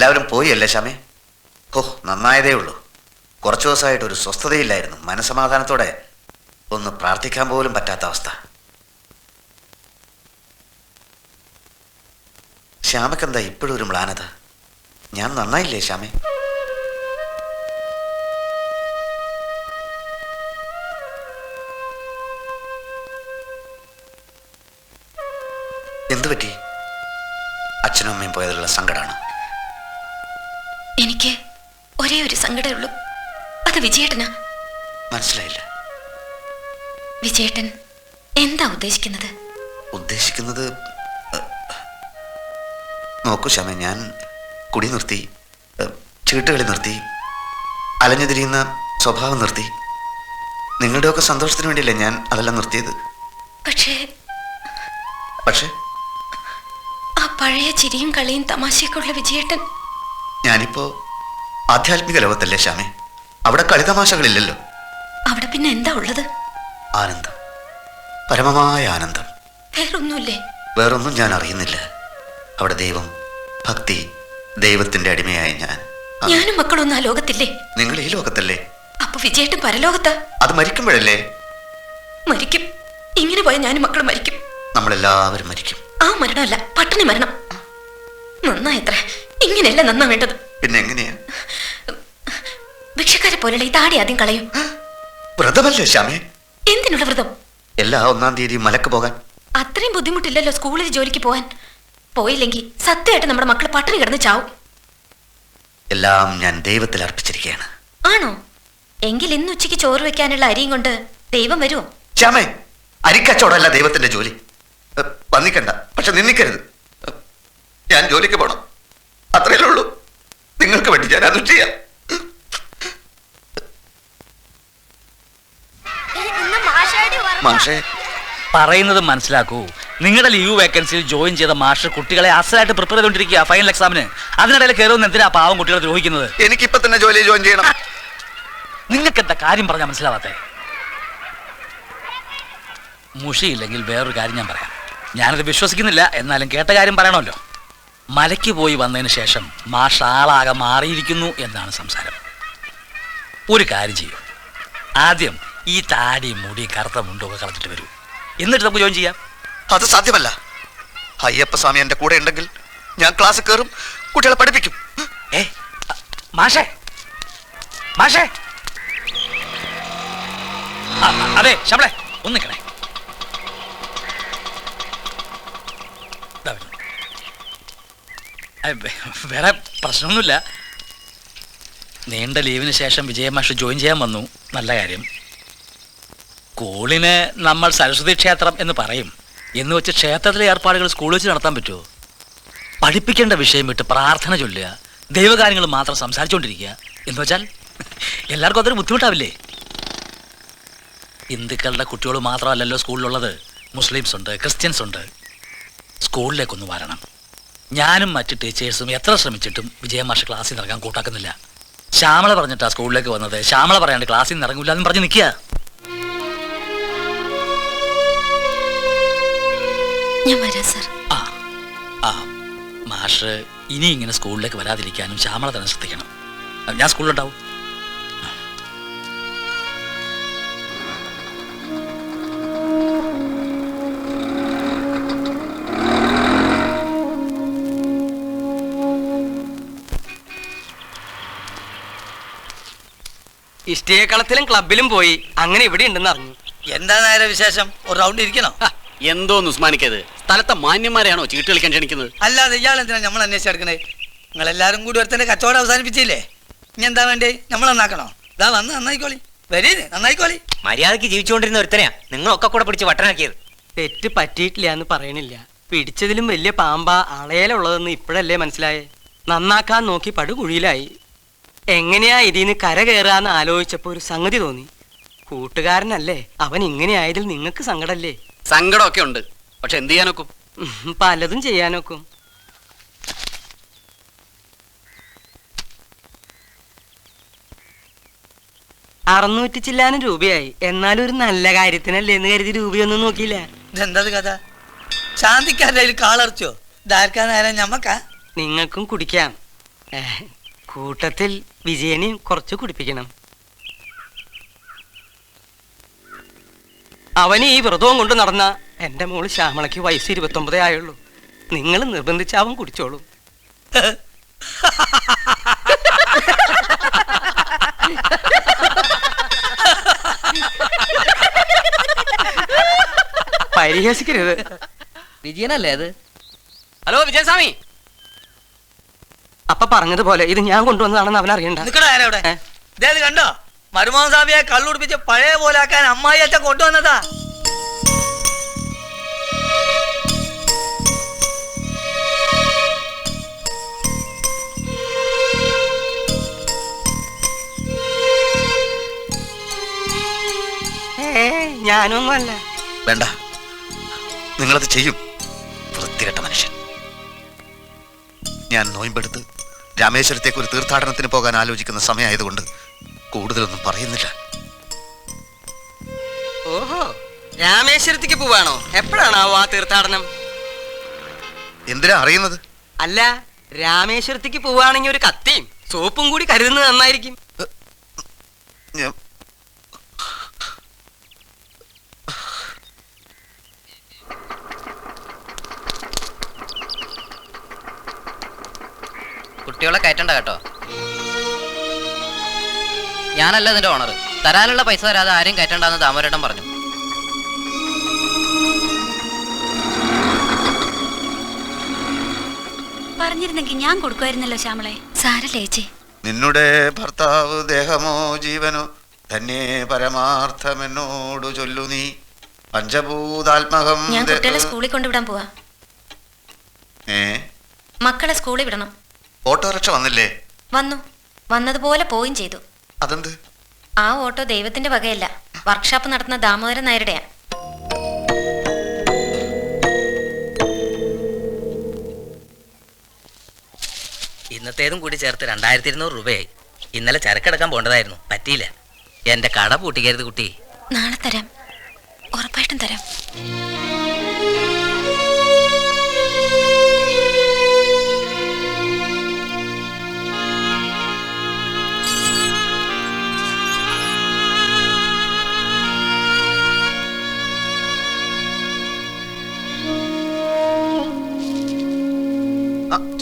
എല്ലാവരും പോയല്ലേ ശ്യാമേ? ഓ, നന്നായതേ ഉള്ളൂ. കുറച്ചു ദിവസമായിട്ട് ഒരു സ്വസ്ഥതയില്ലായിരുന്നു. മനസമാധാനത്തോടെ ഒന്ന് പ്രാർത്ഥിക്കാൻ പോലും പറ്റാത്ത അവസ്ഥ. ശ്യാമക്കെന്താ ഇപ്പോഴും ഒരു മ്ലാനത? ഞാൻ നന്നായില്ലേ ശ്യാമേ? എന്തു പറ്റി? അച്ഛനും അമ്മയും പോയതിലുള്ള സങ്കടമാണ്. എനിക്ക് ഒരേ ഒരു സങ്കടമേ ഉള്ളൂ, അത് വിജയേട്ടനാ. മനസ്സിലായില്ല. വിജയേട്ടൻ എന്താ ഉദ്ദേശിക്കുന്നത്? ഉദ്ദേശിക്കുന്നത് നോക്കൂ ശ്യാമേ, ഞാൻ കുടി നിർത്തി, ചീട്ടുകളി നിർത്തി, അലഞ്ഞു തിരിയുന്ന സ്വഭാവം നിർത്തി. നിങ്ങളുടെയൊക്കെ സന്തോഷത്തിന് വേണ്ടിയല്ലേ ഞാൻ അതെല്ലാം നിർത്തിയത്. പക്ഷേ ആ പഴയ ചിരിയും കളിയും തമാശയൊക്കെ ഉള്ള വിജയേട്ടൻ ഞാനിപ്പോ ആധ്യാത്മിക ലോകത്തല്ലേ ശ്യാമേ? അവിടെ കളിതമാശകളില്ലല്ലോ. അവിടെ പിന്നെ എന്താ ഉള്ളത്? ആനന്ദം, പരമമായ ആനന്ദം. വേറൊന്നുമില്ലേ? വേറൊന്നും ഞാൻ അറിയുന്നില്ല. അവിടെ ദൈവം, ഭക്തി, ദൈവത്തിന്റെ അടിമയായി ഞാനും മക്കളൊന്നും ആ ലോകത്തില്ലേ? നിങ്ങൾ ഈ ലോകത്തല്ലേ? അപ്പൊ വിജയേട്ടൻ പരലോകത്താ? അത് മരിക്കുമ്പോഴല്ലേ? മരിക്കും. ഇങ്ങനെ പോയാൽ ഞാനും മക്കളും മരിക്കും. നമ്മളെല്ലാവരും മരിക്കും. ആ മരണമല്ല, പട്ടിണി മരണം. നന്നായത്ര. ഇങ്ങനെയല്ല നന്നാ വേണ്ടത്. പിന്നെ എങ്ങനെയാ? ഭിക്ഷക്കാരെ പോലുള്ള ഈ താടി ആദ്യം കളയും. വ്രതമല്ലേ ശ്യാമേ? എന്തിനുള്ള വ്രതം? എല്ലാ 1-ാം തീയതി മലക്ക് പോകാൻ. അത്രയും ബുദ്ധിമുട്ടില്ലല്ലോ സ്കൂളിൽ ജോലിക്ക് പോവാൻ. പോയില്ലെങ്കിൽ സത്യമായിട്ട് നമ്മുടെ മക്കൾ പട്ടിണി കിടന്ന് ചാവും. എല്ലാം ഞാൻ ദൈവത്തിൽ അർപ്പിച്ചിരിക്കുകയാണ്. ആണോ? എങ്കിൽ ഇന്ന് ഉച്ചയ്ക്ക് ചോറ് വെക്കാനുള്ള അരിയും കൊണ്ട് ദൈവം വരുമോ? ശ്യാമേ, അരിക്കച്ചവടമല്ല ദൈവത്തിന്റെ ജോലി. വന്നിക്കണ്ട, പക്ഷെ നിന്നിക്കരുത്. ഞാൻ ജോലിക്ക് പോണം, അത്രയല്ലേ ഉള്ളൂ. നിങ്ങൾക്ക് വേണ്ടി ഞാൻ അത് ചെയ്യാം. മാഷേ, പറയുന്നത് മനസ്സിലാക്കൂ. നിങ്ങളുടെ ലീവ് വേക്കൻസിയിൽ ജോയിൻ ചെയ്ത മാഷ് കുട്ടികളെ അസലായിട്ട് പ്രിപ്പയർ ചെയ്തുകൊണ്ടിരിക്കുക ഫൈനൽ എക്സാമിന്. അതിനിടയിൽ കയറുന്ന എന്തിനാ പാവം കുട്ടികളെ ദ്രോഹിക്കുന്നത്? എനിക്കിപ്പോ തന്നെ ജോലി ജോയിൻ ചെയ്യണം. നിങ്ങൾക്ക് എന്താ കാര്യം പറഞ്ഞാൽ മനസ്സിലാവാത്തേ? മുഷിയില്ലെങ്കിൽ വേറൊരു കാര്യം ഞാൻ പറയാം. ഞാനത് വിശ്വസിക്കുന്നില്ല, എന്നാലും കേട്ട കാര്യം പറയണമല്ലോ. മലയ്ക്ക് പോയി വന്നതിന് ശേഷം മാഷ് ആളാകെ മാറിയിരിക്കുന്നു എന്നാണ് സംസാരം. ഒരു കാര്യം ചെയ്യൂ, ആദ്യം ഈ താടി മുടി കറുത്ത മുണ്ടൊക്കെ കളഞ്ഞിട്ട് വരൂ, എന്നിട്ട് നമുക്ക് ജോയിൻ ചെയ്യാം. അത് സാധ്യമല്ല. അയ്യപ്പസ്വാമി എന്റെ കൂടെ ഉണ്ടെങ്കിൽ ഞാൻ ക്ലാസ് കയറും, കുട്ടികളെ പഠിപ്പിക്കും. മാഷേ, മാഷേ, അതെ ശമ്പളേ, ഒന്ന് നിൽക്കണേ. വേറെ പ്രശ്നമൊന്നുമില്ല. നീണ്ട ലീവിന് ശേഷം വിജയമാഷ് ജോയിൻ ചെയ്യാൻ വന്നു, നല്ല കാര്യം. സ്കൂളിന് നമ്മൾ സരസ്വതി ക്ഷേത്രം എന്ന് പറയും. എന്ന് വെച്ച് ക്ഷേത്രത്തിലെ ഏർപ്പാടുകൾ സ്കൂളിൽ വെച്ച് നടത്താൻ പറ്റുമോ? പഠിപ്പിക്കേണ്ട വിഷയം വിട്ട് പ്രാർത്ഥന ചൊല്ലുക, ദൈവകാര്യങ്ങൾ മാത്രം സംസാരിച്ചുകൊണ്ടിരിക്കുക എന്ന് വെച്ചാൽ എല്ലാവർക്കും അതൊരു ബുദ്ധിമുട്ടാവില്ലേ? ഹിന്ദുക്കളുടെ കുട്ടികൾ മാത്രമല്ലല്ലോ സ്കൂളിലുള്ളത്, മുസ്ലിംസ് ഉണ്ട്, ക്രിസ്ത്യൻസ് ഉണ്ട്. സ്കൂളിലേക്കൊന്ന് വരണം. ഞാനും മറ്റ് ടീച്ചേഴ്സും എത്ര ശ്രമിച്ചിട്ടും വിജയമാഷ് ക്ലാസ്സിൽ നിന്ന് ഇറങ്ങാൻ കൂട്ടാക്കുന്നില്ല. ശ്യാമള പറഞ്ഞിട്ടാ സ്കൂളിലേക്ക് വന്നത്. ശ്യാമള പറയാണ്ട് ക്ലാസ്സിൽ നിന്ന് ഇറങ്ങില്ല എന്ന് പറഞ്ഞ് നിൽക്കുക. മാഷ് ഇനി ഇങ്ങനെ സ്കൂളിലേക്ക് വരാതിരിക്കാനും ശ്യാമള തന്നെ ശ്രദ്ധിക്കണം. ഞാൻ സ്കൂളിലുണ്ടാവും. ഇഷ്ടികക്കളത്തിലും ക്ലബിലും പോയി, അങ്ങനെ ഇവിടെ ഉണ്ടെന്ന് അറിഞ്ഞു. എന്താ നേരെ വിശേഷം? ഒരു റൗണ്ട് ഇരിക്കണോ? എന്തോന്ന് ഉസ്മാനിക്കത്? സ്ഥലത്തെ മാന്യന്മാരെയാണോ ചീട്ട് കളിക്കാൻ ക്ഷണിക്കുന്നത്? അല്ലാതെ ഇയാൾ എന്തിനാ നമ്മൾ അന്വേഷിച്ചെടുക്കണേ? നിങ്ങളെല്ലാരും കൂടി ഒരുത്തന്റെ കച്ചവടം അവസാനിപ്പിച്ചില്ലേ? ഇനി എന്താ വേണ്ടേ? നമ്മൾ നന്നാക്കണോ? ഇതാ വന്ന് നന്നായിക്കോളി, വരീ നന്നായിക്കോളി. മര്യാദക്ക് ജീവിച്ചുകൊണ്ടിരുന്ന ഒരുത്തനെയാ നിങ്ങളൊക്കെ കൂടെ പിടിച്ച് വട്ടനാക്കിയത്. തെറ്റ് പറ്റിയിട്ടില്ല എന്ന് പറയണില്ല. പിടിച്ചതിലും വലിയ പാമ്പാ അളയിലുള്ളതെന്ന് ഇപ്പോഴല്ലേ മനസ്സിലായേ. നന്നാക്കാൻ നോക്കി പടുകുഴിയിലായി. എങ്ങനെയാ ഇതിന്ന് കര കയറാന്ന് ആലോചിച്ചപ്പോ ഒരു സംഗതി തോന്നി. കൂട്ടുകാരനല്ലേ അവൻ, ഇങ്ങനെ ആയതിൽ നിങ്ങൾക്ക് സങ്കടല്ലേ? സങ്കടമൊക്കെ ഉണ്ട്, പക്ഷെ എന്ത് ചെയ്യാനൊക്കും? പലതും ചെയ്യാനൊക്കും. ₹600 എന്നാലും ഒരു നല്ല കാര്യത്തിനല്ലേ എന്ന് കരുതി രൂപയൊന്നും നോക്കിയില്ല. ഇതെന്താ കഥ? ശാന്തിക്കാരുടെ കയ്യിൽ കാളർച്ചോ? ഇതാർക്കാനായാലും ഞമ്മക്കാ? നിങ്ങൾക്കും കുടിക്കാം. കൂട്ടത്തിൽ വിജയനെയും കുറച്ച് കുടിപ്പിക്കണം. അവന് ഈ വ്രതവും കൊണ്ട് നടന്ന എന്റെ മോള് ശ്യാമളയ്ക്ക് വയസ്സ് 29 ആയുള്ളൂ. നിങ്ങൾ നിർബന്ധിച്ച് അവൻ കുടിച്ചോളും. പരിഹസിക്കരുത്. വിജയനല്ലേ അത്? ഹലോ വിജയസ്വാമി, അപ്പൊ പറഞ്ഞതുപോലെ ഇത് ഞാൻ കൊണ്ടുവന്നതാണെന്ന് അവൻ അറിയണ്ട. നിക്കടാ ആരവിടെ? ഇതേത് കണ്ടോ? മരുമോഹൻ സ്വാമിയെ കള്ളുടിപ്പിച്ച് പഴയ പോലെ ആക്കാൻ അമ്മായി അച്ഛൻ കൊണ്ടുവന്നതാ. ഞാനൊന്നും അല്ല. വേണ്ട, നിങ്ങളത് ചെയ്യും. വൃത്തികെട്ട മനുഷ്യൻ. ഞാൻ നോയമ്പെടുത്ത് രാമേശ്വരത്തേക്ക് ഒരു തീർത്ഥാടനത്തിന് പോകാൻ ആലോചിക്കുന്ന സമയമായതുകൊണ്ട് കൂടുതലൊന്നും പറയുന്നില്ല. ഓഹോ, രാമേശ്വരത്തേക്ക് പോവാണോ? എപ്പോഴാണാവോ ആ തീർത്ഥാടനം? എന്തിനാ അറിയുന്നത്? അല്ല, രാമേശ്വരത്തേക്ക് പോവാണെങ്കിൽ ഒരു കത്തിയും സോപ്പും കൂടി കരുതുന്നത് നന്നായിരിക്കും. ഞാൻ- കുട്ടികളെ കയറ്റണ്ട കേട്ടോ. ഞാനല്ല ഇതിന്റെ ഓണർ. തരാനുള്ള പൈസ തരാതെ ആരെയും കയറ്റണ്ടെന്ന് ദാമോരേട്ടൻ പറഞ്ഞു. പറഞ്ഞിരുന്നെങ്കിൽ ഞാൻ കൊടുക്കുമായിരുന്നല്ലോ ശ്യാമളെ. സാരല്ലേ ചേച്ചി. നിന്നുടെ ഭർത്താവ് ദേഹമോ ജീവനോ തന്നെ പരമാർത്ഥമെന്നോട് ചൊല്ലു നീ പഞ്ചഭൂതാത്മകം. ഞാൻ കുട്ടികളെ സ്കൂളിൽ കൊണ്ടുവിടാൻ പോവാ. മക്കളെ സ്കൂളിൽ വിടണം. ഓട്ടോറിക്ഷ വന്നില്ലേ? വന്നതുപോലെ പോവുകയും ചെയ്തു. അതെന്ത്? ആ ഓട്ടോ ദൈവത്തിന്റെ വകയല്ല, വർക്ക്ഷോപ്പ് നടത്തുന്ന ദാമോദരൻ നായരുടെയാ. ഇന്നത്തേതും കൂടി ചേർത്ത് 2200 രൂപയായി. ഇന്നലെ ചരക്കെടുക്കാൻ പോണ്ടതായിരുന്നു, പറ്റിയില്ല. എന്റെ കട പൂട്ടിക്കരുത് കുട്ടി. നാളെ തരാം, ഉറപ്പായിട്ടും തരാം.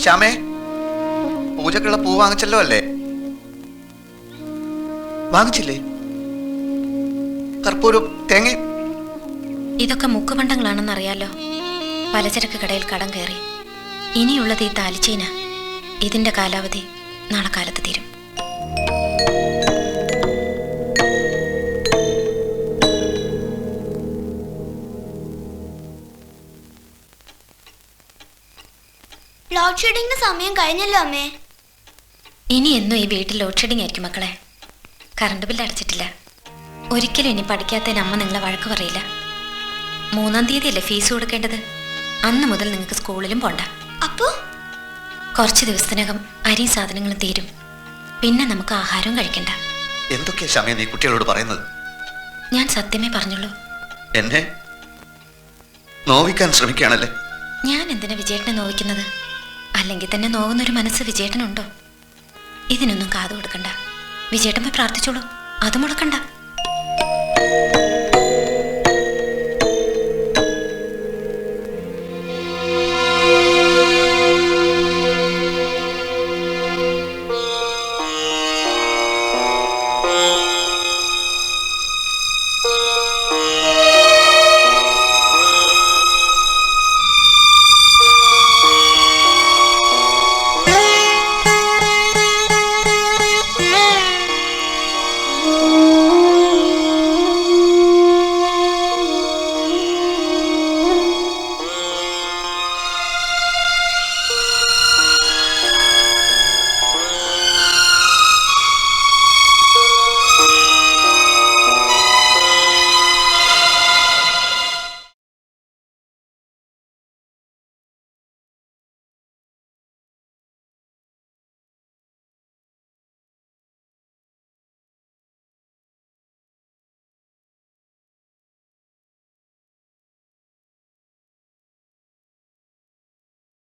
ശ്യാമേ, പൂജക്കുള്ള പൂ വാങ്ങിച്ചല്ലോ അല്ലേ? വാങ്ങിച്ചില്ലേ? കർപ്പൂരം, തേങ്ങ. ഇതൊക്കെ മുക്കുപണ്ടങ്ങളാണെന്നറിയാലോ. പലചരക്ക് കടയിൽ കടം കയറി. ഇനിയുള്ളത് ഈ താലിച്ചീന. ഇതിന്റെ കാലാവധി നാളെ കാലത്ത് തീരും. ലോഡ് ഷെഡിങ്ങിന് സമയം കഴിഞ്ഞല്ലോ അമ്മേ. ഇനി എന്നും ഈ വീട്ടിൽ ലോഡ് ഷെഡിങ് ആയിരിക്കും മക്കളെ. കറണ്ട് ബില്ല് അടച്ചിട്ടില്ല. ഒരിക്കലും ഇനി പഠിക്കാത്തതിന് അമ്മ നിങ്ങളെ വഴക്ക് പറയില്ല. 3-ാം തീയതിയല്ലേ ഫീസ് കൊടുക്കേണ്ടത്. അന്ന് മുതൽ നിങ്ങൾക്ക് സ്കൂളിലും പോണ്ട. അപ്പോ കുറച്ച് ദിവസത്തിനകം അരിയും സാധനങ്ങളും തീരും. പിന്നെ നമുക്ക് ആഹാരവും കഴിക്കണ്ട. എന്തൊക്കെയാ ശ്യാമേ നീ കുട്ടികളോട് പറയുന്നത്? ഞാൻ സത്യമേ പറഞ്ഞുള്ളൂ. എന്നെ നോവിക്കാൻ ശ്രമിക്കുകയാണല്ലേ? ഞാൻ എന്തിനാ വിജയേട്ടനെ നോവിക്കുന്നത്? അല്ലെങ്കിൽ തന്നെ നോവുന്നൊരു മനസ്സ് വിജയേട്ടനുണ്ടോ? ഇതിനൊന്നും കാതു കൊടുക്കണ്ട. വിജയേട്ടൻ പോയി പ്രാർത്ഥിച്ചോളൂ, അത് മുടക്കണ്ട.